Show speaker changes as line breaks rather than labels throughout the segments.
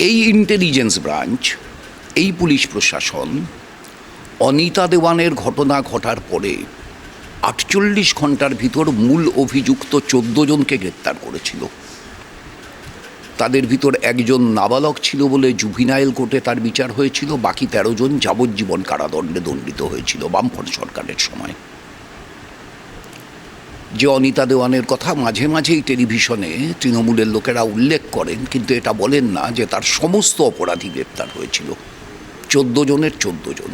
এই intelligence branch, এই police প্রশাসন অনিতা দেওয়ানের ঘটনা ঘটার পরে ৪৮ ঘন্টার ভিতর মূল অভিযুক্ত ১৪ জনকে গ্রেপ্তার করেছিল। তাদের ভিতর একজন নাবালক ছিল বলে জুভিনাইল কোর্টে তার বিচার হয়েছিল, বাকি ১৩ জন যাবজ্জীবন কারাদণ্ডে দণ্ডিত হয়েছিল বামফ্রন্ট সরকারের সময়। যে অনিতা দেওয়ানের কথা মাঝে মাঝেই টেলিভিশনে তৃণমূলের লোকেরা উল্লেখ করেন, কিন্তু এটা বলেন না যে তার সমস্ত অপরাধী গ্রেপ্তার হয়েছিল, ১৪ জনের ১৪ জন।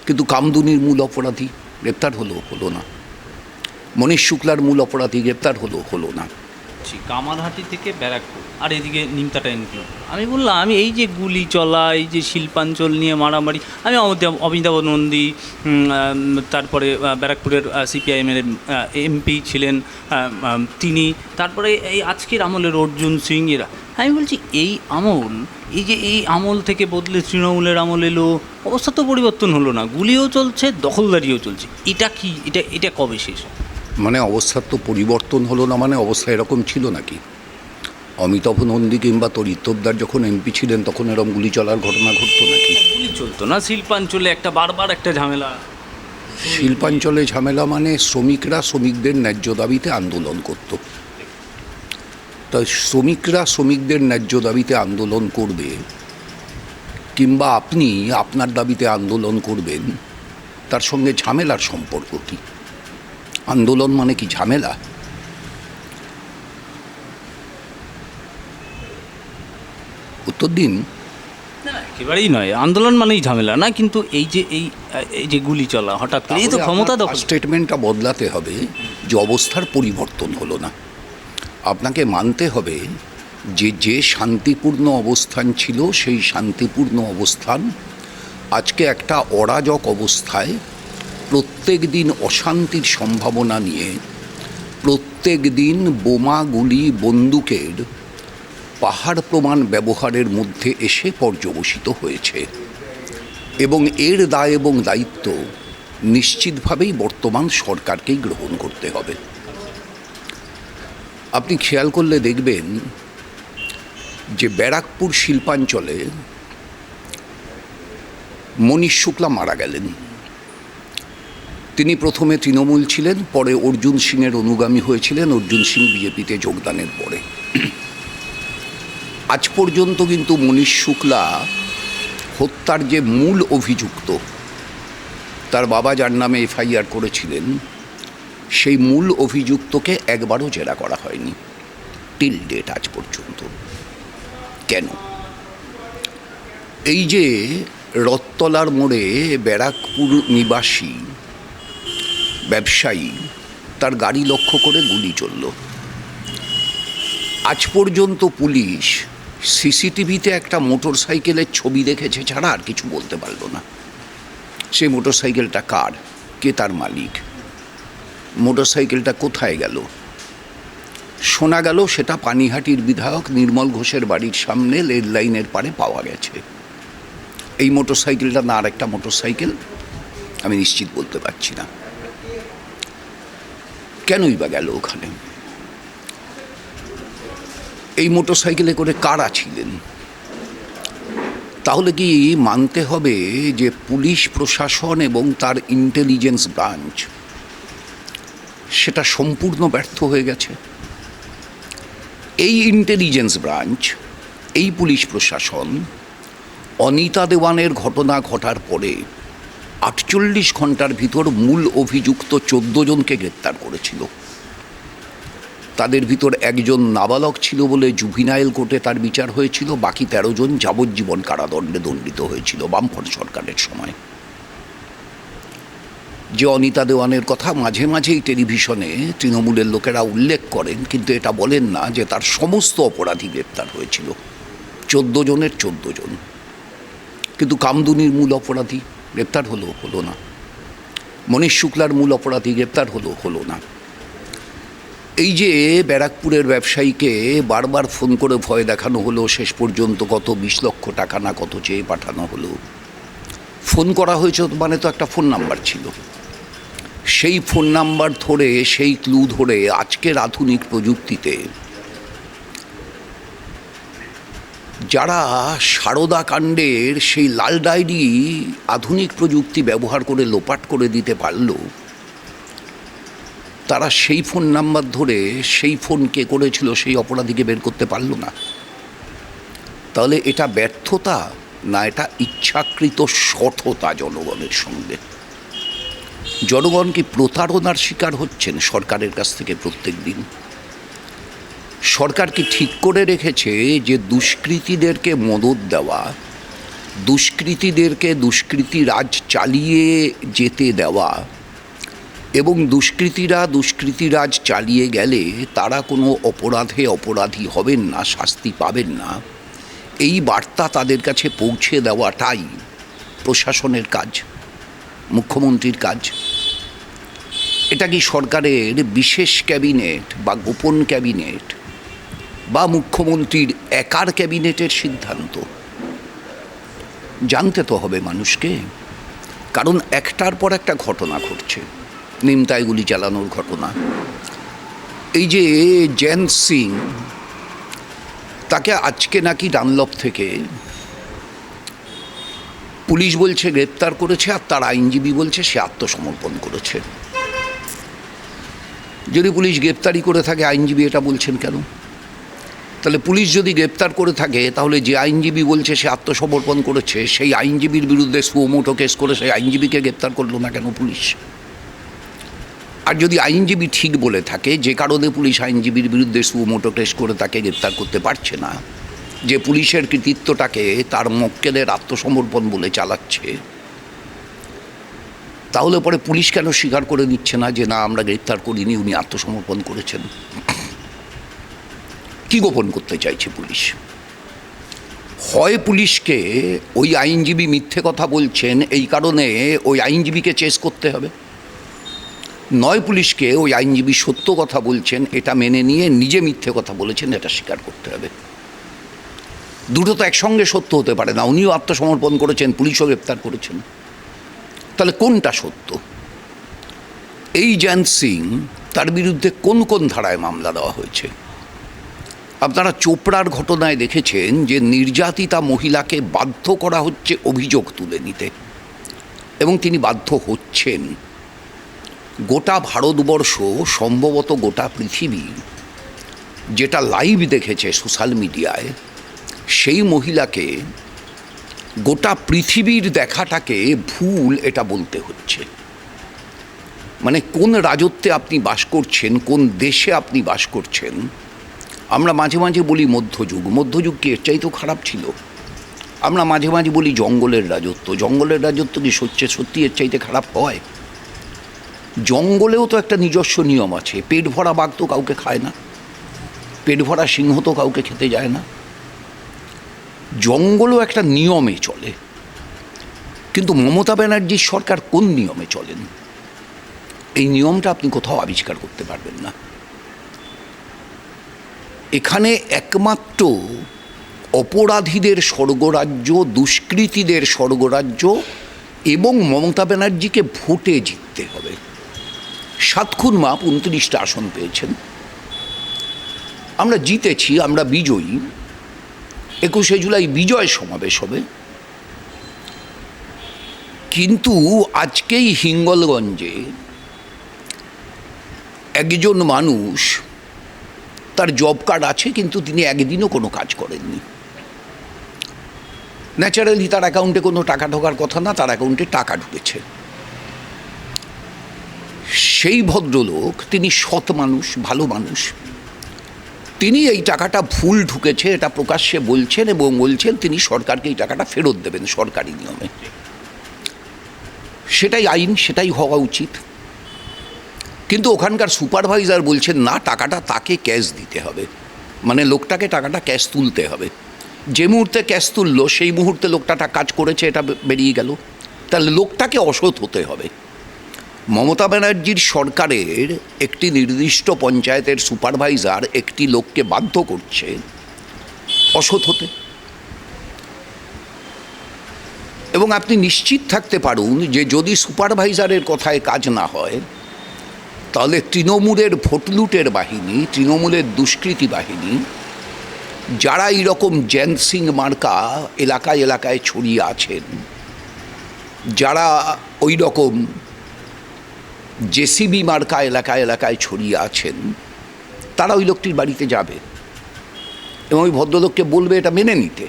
কিন্তু কামদুনির মূল অপরাধী গ্রেপ্তার হলো না। মনীশ শুক্লার মূল অপরাধী গ্রেপ্তার হলো না।
কামারহাটি থেকে ব্যারাকপুর আর এদিকে নিমতাটা ইনক্লুড। আমি বললাম আমি এই যে গুলি চলা, এই যে শিল্পাঞ্চল নিয়ে মারামারি, আমি অমিতাভ নন্দী, তারপরে ব্যারাকপুরের সিপিআইএমের এমপি ছিলেন তিনি, তারপরে এই আজকের আমলের অর্জুন সিং এরা, আমি বলছি এই আমল, এই আমল থেকে বদলে তৃণমূলের আমল এলো, অবস্থা তো পরিবর্তন হলো না, গুলিও চলছে, দখলদারিও চলছে। এটা কি, এটা কবে শেষ?
মানে অবস্থার তো পরিবর্তন হলো না, মানে অবস্থা এরকম ছিল নাকি? অমিতাভ নন্দী কিংবা তরিত্তবদার যখন এমপি ছিলেন তখন এরকম গুলি চলার ঘটনা ঘটতো নাকি?
গুলি চলতো না, শিল্পাঞ্চলে বারবার একটা ঝামেলা।
শিল্পাঞ্চলে ঝামেলা মানে শ্রমিকরা শ্রমিকদের ন্যায্য দাবিতে আন্দোলন করত। তাই শ্রমিকরা শ্রমিকদের ন্যায্য দাবিতে আন্দোলন করবে কিংবা আপনি আপনার দাবিতে আন্দোলন করবেন, তার সঙ্গে ঝামেলার সম্পর্ক কী? আন্দোলন মানে কি ঝামেলা? উত্তর দিন।
একেবারেই নয়, আন্দোলন মানেই ঝামেলা না, কিন্তু এই যে গুলি চলা হঠাৎ করে, এই তো ক্ষমতা দখল।
স্টেটমেন্টটা বদলাতে হবে যে অবস্থার পরিবর্তন হলো না। আপনাকে মানতে হবে যে শান্তিপূর্ণ অবস্থান ছিল সেই শান্তিপূর্ণ অবস্থান আজকে একটা অরাজক অবস্থায়, প্রত্যেক দিন অশান্তির সম্ভাবনা নিয়ে, প্রত্যেক দিন বোমা গুলি বন্দুকের পাহাড় প্রমাণ ব্যবহারের মধ্যে এসে পর্যবসিত হয়েছে। এবং এর দায় এবং দায়িত্ব নিশ্চিতভাবেই বর্তমান সরকারকেই গ্রহণ করতে হবে। আপনি খেয়াল করলে দেখবেন যে ব্যারাকপুর শিল্পাঞ্চলে মনীশ শুক্লা মারা গেলেন। তিনি প্রথমে তৃণমূল ছিলেন, পরে অর্জুন সিংয়ের অনুগামী হয়েছিলেন অর্জুন সিং বিজেপিতে যোগদানের পরে। আজ পর্যন্ত কিন্তু মনীশ শুক্লা হত্যার যে মূল অভিযুক্ত, তার বাবা যার নামে এফআইআর করেছিলেন, সেই মূল অভিযুক্তকে একবারও জেরা করা হয়নি টিল ডেট আজ পর্যন্ত। কেন? এই যে রথতলার মোড়ে ব্যারাকপুর নিবাসী ব্যবসায়ী, তার গাড়ি লক্ষ্য করে গুলি চলল। আজ পর্যন্ত পুলিশ সিসিটিভিতে একটা মোটর সাইকেলের ছবি দেখেছে ছাড়া আর কিছু বলতে পারল না। সেই মোটর সাইকেলটা কার, কে তার মালিক, মোটর সাইকেলটা কোথায় গেল? শোনা গেল সেটা পানিহাটির বিধায়ক নির্মল ঘোষের বাড়ির সামনে রেল লাইনের পাড়ে পাওয়া গেছে। এই মোটর সাইকেলটা না আর একটা মোটর সাইকেল, আমি নিশ্চিত বলতে পারছি না। কেনই বা গেল ওখানে? এই মোটর সাইকেলে করে কারা ছিলেন? তাহলে কি মানতে হবে যে পুলিশ প্রশাসন এবং তার ইন্টেলিজেন্স ব্রাঞ্চ সেটা সম্পূর্ণ ব্যর্থ হয়ে গেছে? এই ইন্টেলিজেন্স ব্রাঞ্চ, এই পুলিশ প্রশাসন অনিতা দেওয়ানের ঘটনা ঘটার পরে ৪৮ ঘন্টার ভিতর মূল অভিযুক্ত ১৪ জনকে গ্রেপ্তার করেছিল। তাদের ভিতর একজন নাবালক ছিল বলে জুভিনাইল কোর্টে তার বিচার হয়েছিল, বাকি ১৩ জন যাবজ্জীবন কারাদণ্ডে দণ্ডিত হয়েছিল বামফ্রন্ট সরকারের সময়। যে অনিতা দেওয়ানের কথা মাঝে মাঝেই টেলিভিশনে তৃণমূলের লোকেরা উল্লেখ করেন, কিন্তু এটা বলেন না যে তার সমস্ত অপরাধী গ্রেপ্তার হয়েছিল, ১৪ জনের ১৪ জন। কিন্তু কামদুনির মূল অপরাধী গ্রেপ্তার হলো না। মনীশ শুক্লার মূল অপরাধী গ্রেপ্তার হলো না। এই যে ব্যারাকপুরের ব্যবসায়ীকে বারবার ফোন করে ভয় দেখানো হলো, শেষ পর্যন্ত কত ২০ লক্ষ টাকা না কত চেয়ে পাঠানো হলো। ফোন করা হয়েছে মানে তো একটা ফোন নাম্বার ছিল, সেই ফোন নাম্বার ধরে, সেই ক্লু ধরে আজকের আধুনিক প্রযুক্তিতে যারা সারদা কাণ্ডের সেই লাল ডায়েরি আধুনিক প্রযুক্তি ব্যবহার করে লোপাট করে দিতে পারল, তারা সেই ফোন নাম্বার ধরে সেই ফোন কে করেছিল সেই অপরাধীকে বের করতে পারল না। তাহলে এটা ব্যর্থতা না এটা ইচ্ছাকৃত সঠতা জনগণের সঙ্গে? জনগণ কি প্রতারণার শিকার হচ্ছেন সরকারের কাছ থেকে প্রত্যেক দিন? সরকার কি ঠিক করে রেখেছে যে দুষ্কৃতীদেরকে মদত দেওয়া, দুষ্কৃতীদেরকে দুষ্কৃতি রাজ চালিয়ে যেতে দেওয়া এবং দুষ্কৃতীরা দুষ্কৃতি রাজ চালিয়ে গেলে তারা কোনো অপরাধে অপরাধী হবেন না, শাস্তি পাবেন না, এই বার্তা তাদের কাছে পৌঁছে দেওয়াটাই প্রশাসনের কাজ, মুখ্যমন্ত্রীর কাজ? এটা কি সরকারের বিশেষ ক্যাবিনেট বা গোপন ক্যাবিনেট বা মুখ্যমন্ত্রীর একার ক্যাবিনেটের সিদ্ধান্ত? জানতে তো হবে মানুষকে, কারণ একটার পর একটা ঘটনা ঘটছে। নিমতায় গুলি চালানোর ঘটনা, এই যে জয়ন্ত সিং, তাকে আজকে নাকি ডানলপ থেকে পুলিশ বলছে গ্রেপ্তার করেছে, আর তার আইনজীবী বলছে সে আত্মসমর্পণ করেছে। যদি পুলিশ গ্রেপ্তারি করে থাকে, আইনজীবী এটা বলছেন কেন? তাহলে পুলিশ যদি গ্রেপ্তার করে থাকে, তাহলে যে আইনজীবী বলছে সে আত্মসমর্পণ করেছে, সেই আইনজীবীর বিরুদ্ধে সুমোটো কেস করে সেই আইনজীবীকে গ্রেপ্তার করলো না কেন পুলিশ? আর যদি আইনজীবী ঠিক বলে থাকে, যে কারণে পুলিশ আইনজীবীর বিরুদ্ধে সুমোটো কেস করে তাকে গ্রেপ্তার করতে পারছে না, যে পুলিশের কৃতিত্বটাকে তার মক্কেলের আত্মসমর্পণ বলে চালাচ্ছে, তাহলে পরে পুলিশ কেন স্বীকার করে নিচ্ছে না যে না আমরা গ্রেপ্তার করিনি, উনি আত্মসমর্পণ করেছেন? কি গোপন করতে চাইছে পুলিশ? হয় পুলিশকে ওই আইনজীবী মিথ্যে কথা বলছেন এই কারণে ওই আইনজীবীকে চেস করতে হবে, নয় পুলিশকে ওই আইনজীবী সত্য কথা বলছেন এটা মেনে নিয়ে নিজে মিথ্যে কথা বলেছেন এটা স্বীকার করতে হবে। দুটো তো একসঙ্গে সত্য হতে পারে না। উনিও আত্মসমর্পণ করেছেন, পুলিশও গ্রেপ্তার করেছেন, তাহলে কোনটা সত্য? এই জয়ন্ত সিং, তার বিরুদ্ধে কোন কোন ধারায় মামলা দেওয়া হয়েছে? আপনারা চোপড়ার ঘটনায় দেখেছেন যে নির্যাতিতা মহিলাকে বাধ্য করা হচ্ছে অভিযোগ তুলে নিতে, এবং তিনি বাধ্য হচ্ছেন। গোটা ভারতবর্ষ, সম্ভবত গোটা পৃথিবী যেটা লাইভ দেখেছে সোশ্যাল মিডিয়ায়, সেই মহিলাকে গোটা পৃথিবীর দেখাটাকে ভুল এটা বলতে হচ্ছে। মানে কোন রাজত্বে আপনি বাস করছেন, কোন দেশে আপনি বাস করছেন? আমরা মাঝে মাঝে বলি মধ্যযুগ, মধ্যযুগ কি এর চাইতেও খারাপ ছিল? আমরা মাঝে মাঝে বলি জঙ্গলের রাজত্ব, জঙ্গলের রাজত্ব কি সত্যি এর চাইতে খারাপ হয়? জঙ্গলেও তো একটা নিজস্ব নিয়ম আছে। পেট ভরা বাঘ তো কাউকে খায় না, পেট ভরা সিংহ তো কাউকে খেতে যায় না। জঙ্গলও একটা নিয়মে চলে। কিন্তু মমতা ব্যানার্জির সরকার কোন নিয়মে চলেন? এই নিয়মটা আপনি কোথাও আবিষ্কার করতে পারবেন না। এখানে একমাত্র অপরাধীদের স্বর্গরাজ্য, দুষ্কৃতীদের স্বর্গরাজ্য, এবং মমতা ব্যানার্জিকে ভোটে জিততে হবে। 7 খুন মাপ 29টা আসন পেয়েছেন, আমরা জিতেছি, আমরা বিজয়ী। 21শে জুলাই বিজয় সমাবেশ হবে। কিন্তু আজকেই হিঙ্গলগঞ্জে একজন মানুষ, তার জব কার্ড আছে কিন্তু তিনি একদিনও কোনো কাজ করেননি। ন্যাচারালি তার অ্যাকাউন্টে কোনো টাকা ঢোকার কথা না, তার অ্যাকাউন্টে টাকা ঢুকেছে। সেই ভদ্রলোক, তিনি সৎ মানুষ, ভালো মানুষ, তিনি এই টাকাটা ভুল ঢুকেছে এটা প্রকাশ্যে বলছেন, এবং বলছেন তিনি সরকারকে এই টাকাটা ফেরত দেবেন সরকারি নিয়মে। সেটাই আইন, সেটাই হওয়া উচিত। কিন্তু ওখানকার সুপারভাইজার বলছেন না, টাকাটা তাকে ক্যাশ দিতে হবে, মানে লোকটাকে টাকাটা ক্যাশ তুলতে হবে। যে মুহূর্তে ক্যাশ তুললো সেই মুহূর্তে লোকটা কাজ করেছে এটা বেরিয়ে গেল, তাহলে লোকটাকে অসৎ হতে হবে। মমতা ব্যানার্জির সরকারের একটি নির্দিষ্ট পঞ্চায়েতের সুপারভাইজার একটি লোককে বাধ্য করছে অসৎ হতে, এবং আপনি নিশ্চিত থাকতে পারুন যে যদি সুপারভাইজারের কথায় কাজ না হয়, তাহলে তৃণমূলের ভোট লুটের বাহিনী, তৃণমূলের দুষ্কৃতী বাহিনী যারা এইরকম জ্যান্ত সিং মার্কা এলাকায় এলাকায় ছড়িয়ে আছেন, যারা ওই রকম জেসিবি মার্কা এলাকায় এলাকায় ছড়িয়ে আছেন, তারা ওই লোকটির বাড়িতে যাবে এবং ওই ভদ্রলোককে বলবে এটা মেনে নিতে।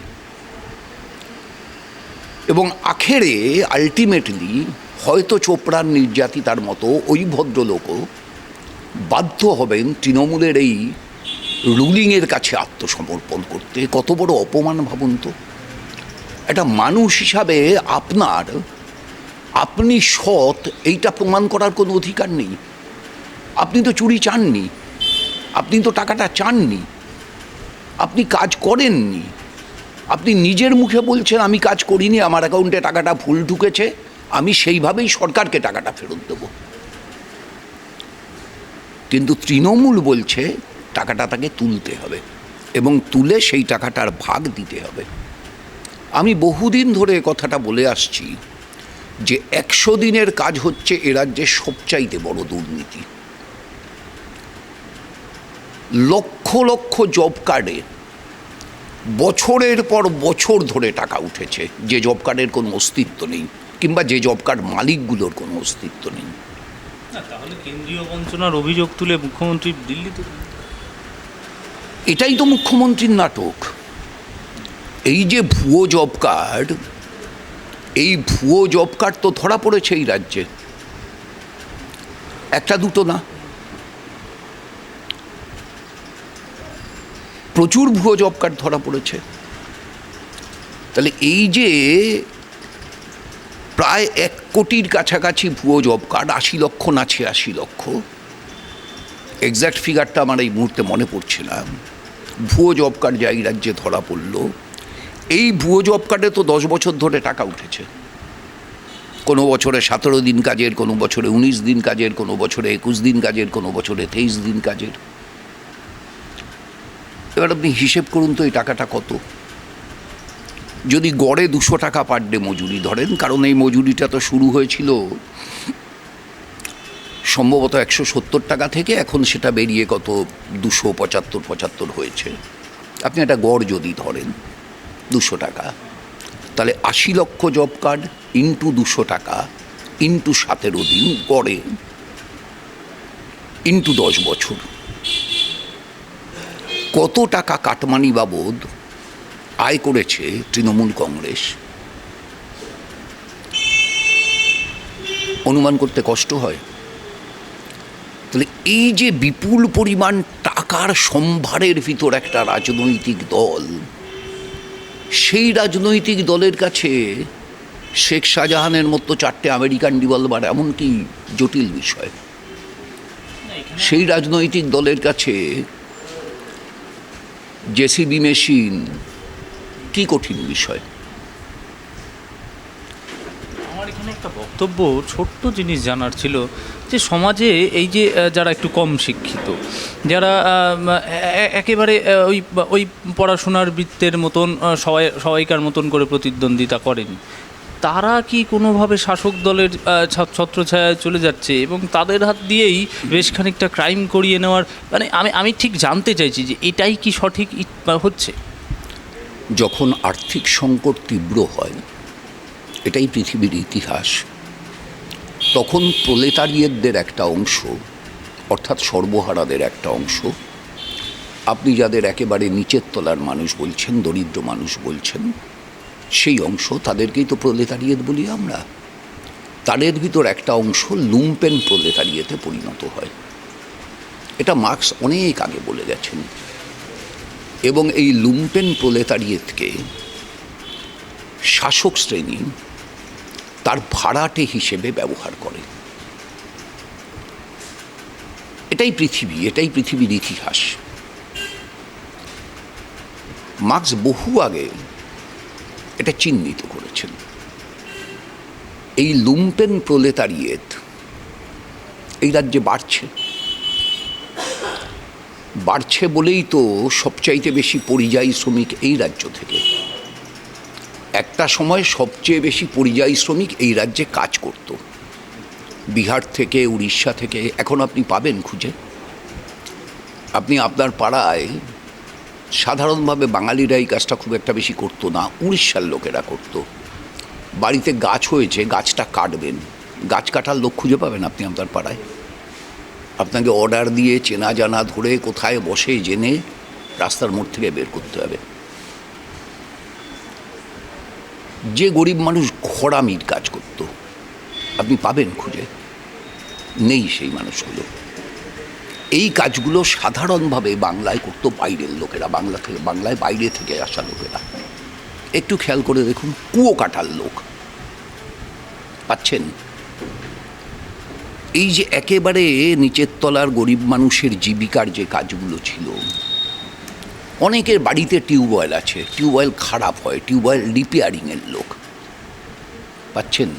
এবং আখেরে আলটিমেটলি হয়তো চোপড়ার নির্যাতিতার মতো ওই ভদ্রলোকও বাধ্য হবেন তৃণমূলের এই রুলিংয়ের কাছে আত্মসমর্পণ করতে। কত বড় অপমান ভাবুন তো। একটা মানুষ হিসাবে আপনি সৎ এইটা প্রমাণ করার কোনো অধিকার নেই। আপনি তো চুরি চাননি, আপনি তো টাকাটা চাননি, আপনি কাজ করেননি। আপনি নিজের মুখে বলছেন আমি কাজ করিনি, আমার অ্যাকাউন্টে টাকাটা ভুল ঢুকেছে, আমি সেইভাবেই সরকারকে টাকাটা ফেরত দেব। কিন্তু তৃণমূল বলছে টাকাটা তাকে তুলতে হবে এবং তুলে সেই টাকাটার ভাগ দিতে হবে। আমি বহুদিন ধরে কথাটা বলে আসছি যে 100 দিনের কাজ হচ্ছে এ রাজ্যের সবচাইতে বড় দুর্নীতি। লক্ষ লক্ষ জব কার্ডে বছরের পর বছর ধরে টাকা উঠেছে, যে জব কার্ডের কোনো অস্তিত্ব নেই, কিংবা যে জব কার্ড মালিকগুলোর কোনো অস্তিত্ব নেই।
তাহলে কেন্দ্রীয় বঞ্চনার অভিযোগ তুলে মুখ্যমন্ত্রী দিল্লিতে,
এটাই তো মুখ্যমন্ত্রীর নাটক। এই যে ভুয়ো জব কার্ড, এই ভুয়ো জব কার্ড তো ধরা পড়েছে এই রাজ্যে, একটা দুটো না, প্রচুর ভুয়ো জব কার্ড ধরা পড়েছে। তাহলে এই যে প্রায় 1 কোটির কাছাকাছি ভুয়ো জব কার্ড, 80 লক্ষ না 86 লক্ষ, এক্স্যাক্ট ফিগারটা আমার এই মুহূর্তে মনে পড়ছে না, ভুয়ো জব কার্ড যা এই রাজ্যে ধরা পড়ল, এই ভুয়ো জব কার্ডে তো 10 বছর ধরে টাকা উঠেছে। কোনো বছরে 17 দিন কাজের, কোনো বছরে 19 দিন কাজের, কোনো বছরে 21 দিন কাজের, কোনো বছরে 23 দিন কাজের। এবার আপনি হিসেব করুন তো এই টাকাটা কত। যদি গড়ে 200 টাকা পার ডে মজুরি ধরেন, কারণ এই মজুরিটা তো শুরু হয়েছিল সম্ভবত 170 টাকা থেকে, এখন সেটা বেরিয়ে কত 275 হয়েছে। আপনি একটা গড় যদি ধরেন 200 টাকা, তাহলে 80 লক্ষ জব কার্ড ইন্টু 200 টাকা ইন্টু 17 দিন গড়ে ইন্টু 10 বছর, কত টাকা কাটমানি বাবদ আয় করেছে তৃণমূল কংগ্রেস অনুমান করতে কষ্ট হয়। তাহলে এই যে বিপুল পরিমাণ টাকার সম্ভারের ভিতর একটা রাজনৈতিক দল, সেই রাজনৈতিক দলের কাছে শেখ শাহজাহানের মতো 4টে আমেরিকান রিভলভার এমন কি জটিল বিষয়? সেই রাজনৈতিক দলের কাছে জেসিবি মেশিন কি কঠিন বিষয়?
আমার এখানে একটা বক্তব্য, ছোট্ট জিনিস জানার ছিল যে সমাজে এই যে যারা একটু কম শিক্ষিত, যারা একেবারে ওই পড়াশোনার বৃত্তের মতন সবাইকার মতন করে প্রতিদ্বন্দ্বিতা করেনি, তারা কি কোনোভাবে শাসক দলের ছত্রছায়ায় চলে যাচ্ছে এবং তাদের হাত দিয়েই বেশ খানিকটা ক্রাইম করিয়ে নেওয়ার, মানে আমি ঠিক জানতে চাইছি যে এটাই কি সঠিক হচ্ছে?
যখন আর্থিক সংকট তীব্র হয়, এটাই পৃথিবীর ইতিহাস, তখন প্রলেতারিয়েতদের একটা অংশ, অর্থাৎ সর্বহারাদের একটা অংশ, আপনি যাদের একেবারে নিচের তলার মানুষ বলছেন, দরিদ্র মানুষ বলছেন, সেই অংশ, তাদেরকেই তো প্রলেতারিয়েত বলি আমরা, তাদের ভিতর একটা অংশ লুম্পেন প্রলেতারিয়েতে পরিণত হয়। এটা মার্কস অনেক আগে বলে গেছেন। এবং এই লুম্পেন প্রলেতারিয়েতকে শাসক শ্রেণী তার ভাড়াটে হিসেবে ব্যবহার করে। এটাই পৃথিবী, এটাই পৃথিবীর ইতিহাস। মার্কস বহু আগে এটা চিহ্নিত করেছেন। এই লুম্পেন প্রলেতারিয়েত এই রাজ্যে বাড়ছে বলেই তো সবচাইতে বেশি পরিযায়ী শ্রমিক এই রাজ্য থেকে। একটা সময় সবচেয়ে বেশি পরিযায়ী শ্রমিক এই রাজ্যে কাজ করত, বিহার থেকে, উড়িষ্যা থেকে। এখন আপনি পাবেন খুঁজে, আপনি আপনার পাড়ায় সাধারণভাবে বাঙালিরা এই কাজটা খুব একটা বেশি করতো না, উড়িষ্যার লোকেরা করতো। বাড়িতে গাছ হয়েছে, গাছটা কাটবেন, গাছ কাটার লোক খুঁজে পাবেন আপনি আপনার পাড়ায়? আপনাকে অর্ডার দিয়ে চেনা জানা ধরে কোথায় বসে জেনে রাস্তার মোড় থেকে বের করতে হবে। যে গরিব মানুষ ঘোড়ামির কাজ করত আপনি পাবেন খুঁজে? নেই সেই মানুষগুলো। এই কাজগুলো সাধারণভাবে বাংলায় করতো বাইরের লোকেরা, বাংলায় বাইরে থেকে আসা লোকেরা। একটু খেয়াল করে দেখুন, কুয়ো কাটার লোক পাচ্ছেন? এই যে একেবারে নিচের তলার গরিব মানুষের জীবিকার যে কাজগুলো ছিল, অনেকের বাড়িতে টিউবওয়েল আছে, টিউবওয়েল খারাপ হয়, টিউবওয়েল রিপেয়ারিংয়ের লোক পাচ্ছেন?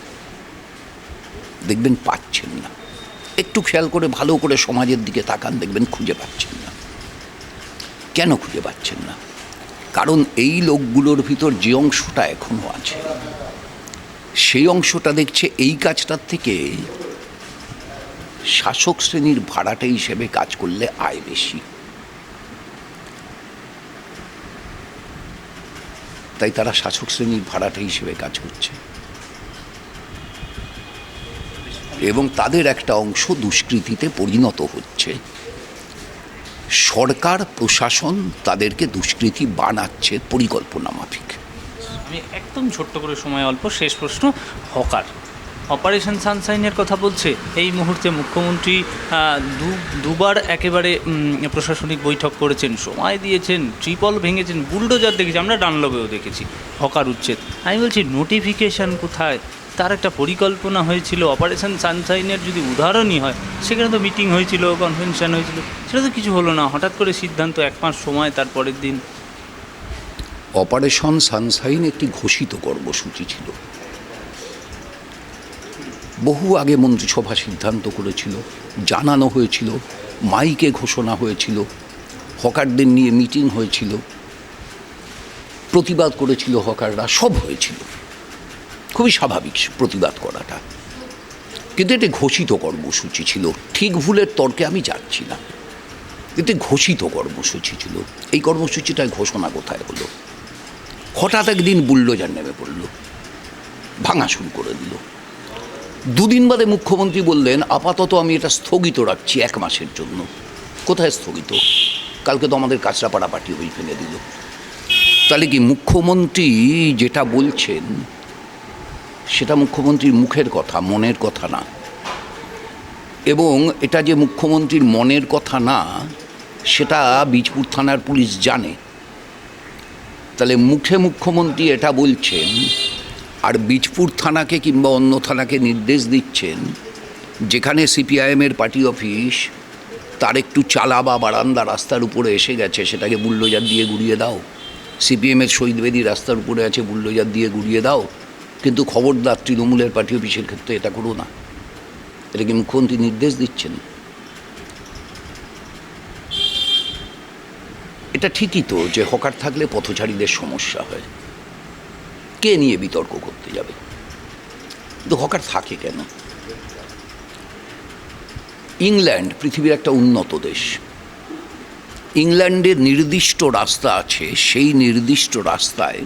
দেখবেন পাচ্ছেন না। একটু খেয়াল করে ভালো করে সমাজের দিকে তাকান, দেখবেন খুঁজে পাচ্ছেন না। কেন খুঁজে পাচ্ছেন না? কারণ এই লোকগুলোর ভিতর যে অংশটা এখনও আছে, সেই অংশটা দেখছে এই কাজটার থেকে শাসক শ্রেণীর ভাড়াটে হিসেবে কাজ করলে আয় বেশি, তাই তারা শাসক শ্রেণীর ভাড়াটে হিসেবে কাজ করছে। এবং তাদের একটা অংশ দুষ্কৃতিতে পরিণত হচ্ছে। সরকার প্রশাসন তাদেরকে দুষ্কৃতী বানাচ্ছে পরিকল্পনা মাফিক।
আমি একদম ছোট্ট করে, সময় অল্প, শেষ প্রশ্ন। হকার অপারেশন সানশাইনের কথা বলছে এই মুহূর্তে মুখ্যমন্ত্রী দুবার একেবারে প্রশাসনিক বৈঠক করেছেন, সময় দিয়েছেন, ট্রিপল ভেঙেছেন, বুলডোজার দেখেছি, আমরা ডানলবেও দেখেছি হকার উচ্ছেদ। আমি বলছি নোটিফিকেশান কোথায়? তার একটা পরিকল্পনা হয়েছিল। অপারেশন সানশাইনের যদি উদাহরণই হয়, সেখানে তো মিটিং হয়েছিল, কনভেনশন হয়েছিল, সেটা তো কিছু হলো না। হঠাৎ করে সিদ্ধান্ত 1 মাস সময়, তার পরের দিন।
অপারেশন সানশাইন একটি ঘোষিত কর্মসূচি ছিল, বহু আগে মন্ত্রিসভা সিদ্ধান্ত করেছিল, জানানো হয়েছিল, মাইকে ঘোষণা হয়েছিল, হকারদের নিয়ে মিটিং হয়েছিল, প্রতিবাদ করেছিল হকাররা, সব হয়েছিল। খুবই স্বাভাবিক প্রতিবাদ করাটা, কিন্তু এটি ঘোষিত কর্মসূচি ছিল। ঠিক ভুলের তর্কে আমি যাচ্ছি না, এটি ঘোষিত কর্মসূচি ছিল। এই কর্মসূচিটায় ঘোষণা কোথায় হলো? হঠাৎ একদিন বুলডোজার নেমে পড়ল, ভাঙা শুরু করে দিল। 2 দিন বাদে মুখ্যমন্ত্রী বললেন আপাতত আমি এটা স্থগিত রাখছি 1 মাসের জন্য। কোথায় স্থগিত? কালকে তো আমাদের কাঁচরাপাড়া পার্টি অফিস ভেঙে দিল। তাহলে কি মুখ্যমন্ত্রী যেটা বলছেন সেটা মুখ্যমন্ত্রীর মুখের কথা, মনের কথা না? এবং এটা যে মুখ্যমন্ত্রীর মনের কথা না, সেটা বীজপুর থানার পুলিশ জানে। তাহলে মুখে মুখ্যমন্ত্রী এটা বলছেন, আর বীজপুর থানাকে কিংবা অন্য থানাকে নির্দেশ দিচ্ছেন, যেখানে সিপিআইএমের পার্টি অফিস তার একটু চালা বা বারান্দা রাস্তার উপরে এসে গেছে, সেটাকে বুলডোজার দিয়ে গুড়িয়ে দাও। সিপিএমের শহীদ বেদি রাস্তার উপরে আছে, বুলডোজার দিয়ে গুড়িয়ে দাও। কিন্তু খবরদার তৃণমূলের পার্টি অফিসের ক্ষেত্রে এটা করো না। এটা কি মুখ্যমন্ত্রী নির্দেশ দিচ্ছেন? এটা ঠিকই তো যে হকার থাকলে পথচারীদের সমস্যা হয়, কে নিয়ে বিতর্ক করতে যাবে? কিন্তু হকার থাকে কেন? ইংল্যান্ড পৃথিবীর একটা উন্নত দেশ। ইংল্যান্ডের নির্দিষ্ট রাস্তা আছে, সেই নির্দিষ্ট রাস্তায়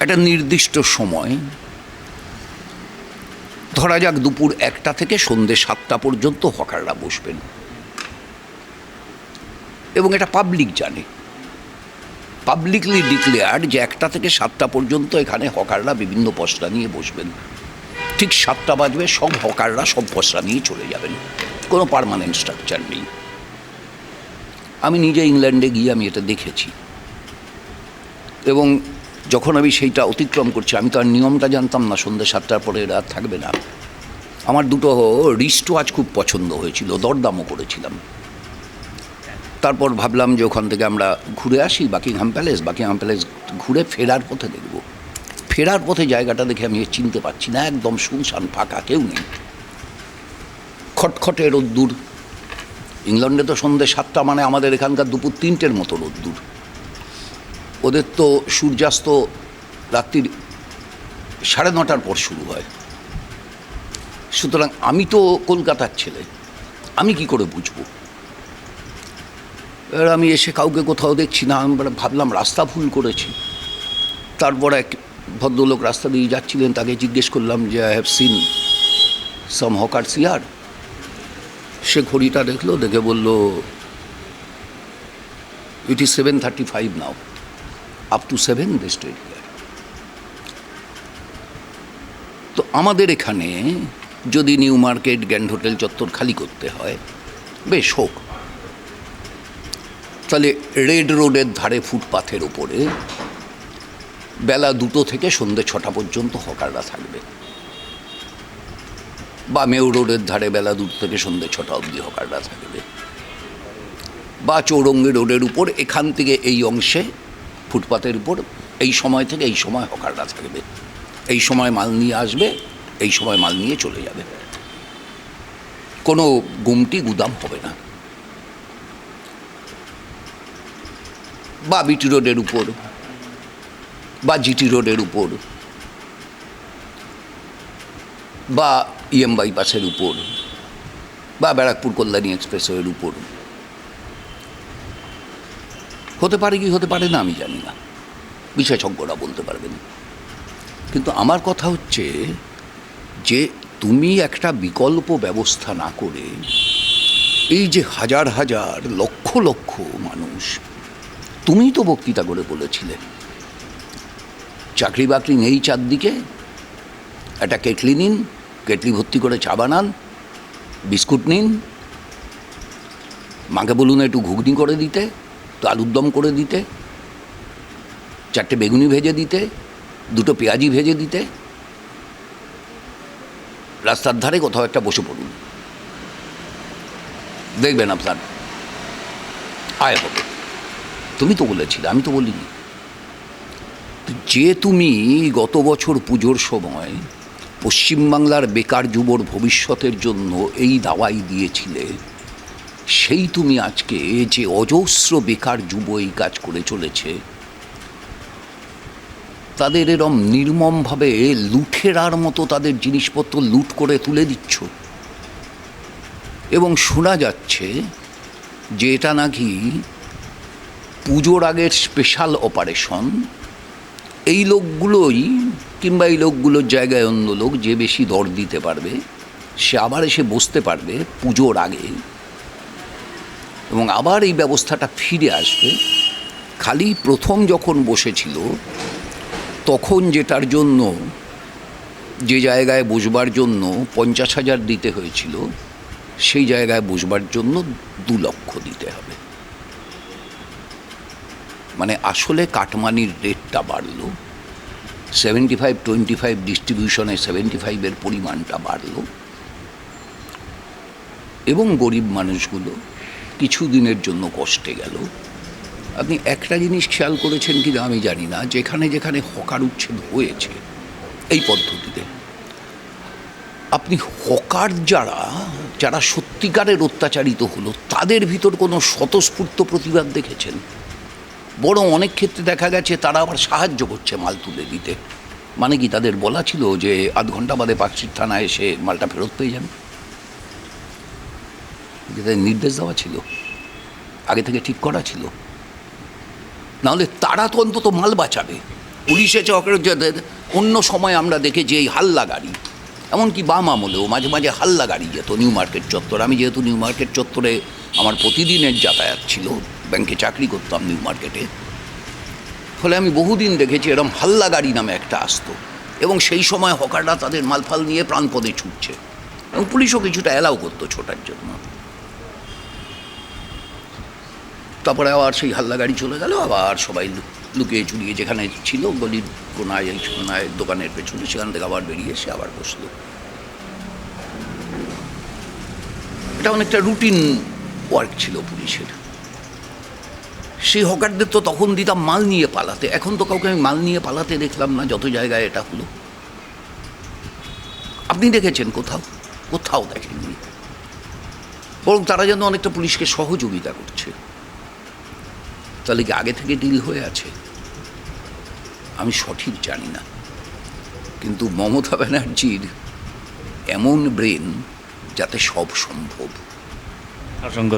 একটা নির্দিষ্ট সময়, ধরা যাক দুপুর 1টা থেকে সন্ধ্যে 7টা পর্যন্ত হকাররা বসবেন, এবং এটা পাবলিক জানে, পাবলিকলি ডিক্লেয়ার্ড যে 1টা থেকে 7টা পর্যন্ত এখানে হকাররা বিভিন্ন পসরা নিয়ে বসবেন। ঠিক 7টা বাজবে, সব হকাররা সব পসরা নিয়ে চলে যাবেন, কোনো পার্মানেন্ট স্ট্রাকচার নেই। আমি নিজে ইংল্যান্ডে গিয়ে আমি এটা দেখেছি, এবং যখন আমি সেইটা অতিক্রম করছি, আমি তো আর নিয়মটা জানতাম না, সন্ধ্যে 7টার পরে এরা থাকবে না। আমার 2টো রিস্ট ওয়াচ খুব পছন্দ হয়েছিল, দরদামও করেছিলাম। তারপর ভাবলাম যে ওখান থেকে আমরা ঘুরে আসি বাকিংহাম প্যালেস ঘুরে ফেরার পথে দেখব। ফেরার পথে জায়গাটা দেখে আমি চিনতে পারছি না, একদম শুনশান, ফাঁকা, কেউ নেই, খটখটে রোদ্দুর। ইংল্যান্ডে তো সন্ধ্যে 7টা মানে আমাদের এখানকার দুপুর 3টের মতো রোদ্দুর। ওদের তো সূর্যাস্ত রাত্রির 9:30টার পর শুরু হয়। সুতরাং আমি তো কলকাতার ছেলে, আমি কি করে বুঝবো? এবার আমি এসে কাউকে কোথাও দেখছি না, আমি ভাবলাম রাস্তা ভুল করেছি। তারপর এক ভদ্রলোক রাস্তা দিয়ে যাচ্ছিলেন, তাকে জিজ্ঞেস করলাম যে I have seen some hawkers here. সে ঘড়িটা দেখলো, দেখে বলল it is 7:35 now, up to 7 they stay here. তো আমাদের এখানে যদি নিউ মার্কেট, গ্র্যান্ড হোটেল চত্বর খালি করতে হয়, বেশ হোক, তাহলে রেড রোডের ধারে ফুটপাথের ওপরে বেলা 2টো থেকে সন্ধ্যে 6টা পর্যন্ত হকাররা থাকবে, বা মেউ রোডের ধারে বেলা 2টো থেকে সন্ধ্যে 6টা অবধি হকাররা থাকবে, বা চৌরঙ্গি রোডের উপর এখান থেকে এই অংশে ফুটপাথের উপর এই সময় থেকে এই সময় হকাররা থাকবে, এই সময় মাল নিয়ে আসবে, এই সময় মাল নিয়ে চলে যাবে, কোনো গুমটি গুদাম হবে না। বা বিটি রোডের উপর, বা জিটি রোডের উপর, বা ইএম বাইপাসের উপর, বা ব্যারাকপুর কল্যাণী এক্সপ্রেসওয়ের উপর। হতে পারে কি হতে পারে না আমি জানি না, বিশেষজ্ঞরা বলতে পারবেন। কিন্তু আমার কথা হচ্ছে যে তুমি একটা বিকল্প ব্যবস্থা না করে এই যে হাজার হাজার লক্ষ লক্ষ মানুষ, তুমিই তো বক্তৃতা করে বলেছিলে চাকরি বাকরি নেই চারদিকে, একটা কেটলি নিন, কেটলি ভর্তি করে চা বানান, বিস্কুট নিন, মাকে বলুন একটু ঘুগনি করে দিতে, তো আলুর দম করে দিতে, 4টে বেগুনি ভেজে দিতে, 2টো পেঁয়াজি ভেজে দিতে, রাস্তার ধারে কোথাও একটা বসে পড়ুন, দেখবেন আপনার আয় হবে। তুমি তো বলেছিলে, আমি তো বলিনি। যে তুমি গত বছর পুজোর সময় পশ্চিমবাংলার বেকার যুবর ভবিষ্যতের জন্য এই দাওয়াই দিয়েছিলে, সেই তুমি আজকে যে অজস্র বেকার যুব এই কাজ করে চলেছে, তাদের এরম নির্মমভাবে লুঠেরার মতো তাদের জিনিসপত্র লুট করে তুলে দিচ্ছ। এবং শোনা যাচ্ছে যে এটা নাকি পুজোর আগের স্পেশাল অপারেশন। এই লোকগুলোই, কিংবা এই লোকগুলোর জায়গায় অন্য লোক যে বেশি দর দিতে পারবে, সে আবার এসে বসতে পারবে পুজোর আগে, এবং আবার এই ব্যবস্থাটা ফিরে আসবে। খালি প্রথম যখন বসেছিল তখন যেটার জন্য, যে জায়গায় বসবার জন্য 50,000 দিতে হয়েছিল, সেই জায়গায় বসবার জন্য 2 লক্ষ দিতে হবে। মানে আসলে কাটমানির রেটটা বাড়ল, 75-25 ডিস্ট্রিবিউশনে 75-এর পরিমাণটা বাড়ল, এবং গরিব মানুষগুলো কিছুদিনের জন্য কষ্টে গেল। আপনি একটা জিনিস খেয়াল করেছেন কি না আমি জানি না, যেখানে যেখানে হকার উচ্ছেদ হয়েছে এই পদ্ধতিতে, আপনি হকার যারা যারা সত্যিকারের অত্যাচারিত হলো, তাদের ভিতর কোনো স্বতঃস্ফূর্ত প্রতিবাদ দেখেছেন? বরং অনেক ক্ষেত্রে দেখা গেছে তারা আবার সাহায্য করছে মাল তুলে দিতে। মানে কি তাদের বলা ছিল যে আধ ঘন্টা বাদে পার্কস্ট্রিট থানায় এসে মালটা ফেরত পেয়ে যান? যেটা নির্দেশ দেওয়া ছিল, আগে থেকে ঠিক করা ছিল। নাহলে তারা তো অন্তত মাল বাঁচাবে। পুলিশে অন্য সময় আমরা দেখেছি এই হাল্লা গাড়ি, এমনকি বাম আমলেও মাঝে মাঝে হাল্লা গাড়ি যেত নিউ মার্কেট চত্বর। আমি যেহেতু নিউ মার্কেট চত্বরে আমার প্রতিদিনের যাতায়াত ছিল, ব্যাংকে চাকরি করতাম নিউ মার্কেটে, ফলে আমি বহুদিন দেখেছি এরম হাল্লা গাড়ি নামে একটা আসতো, এবং সেই সময় হকাররা তাদের মালফাল নিয়ে প্রাণপদে ছুটছে, এবং পুলিশও কিছুটা অ্যালাউ করতো ছোটার জন্য। তারপরে আবার সেই হাল্লা গাড়ি চলে গেল, আবার সবাই লুকিয়ে চুরিয়ে যেখানে ছিল গলির কোনায়, এই কোনায় দোকানের পেছনে, সেখান থেকে আবার বেরিয়ে এসে আবার বসলো। এটা অনেকটা রুটিন ওয়ার্ক ছিল পুলিশের। সেই হকারদের তো তখন দিতাম মাল নিয়ে পালাতে, এখন তো কাউকে আমি মাল নিয়ে পালাতে দেখলাম না, যত জায়গায় এটা হলো। আপনি দেখেছেন কোথাও? কোথাও দেখেননি। বরং তারা যেন অনেকটা পুলিশকে সহযোগিতা করছে। তাহলে কি আগে থেকে ডিল হয়ে আছে? আমি সঠিক জানি না, কিন্তু মমতা ব্যানার্জির এমন ব্রেন যাতে সব সম্ভব।
অসংখ্য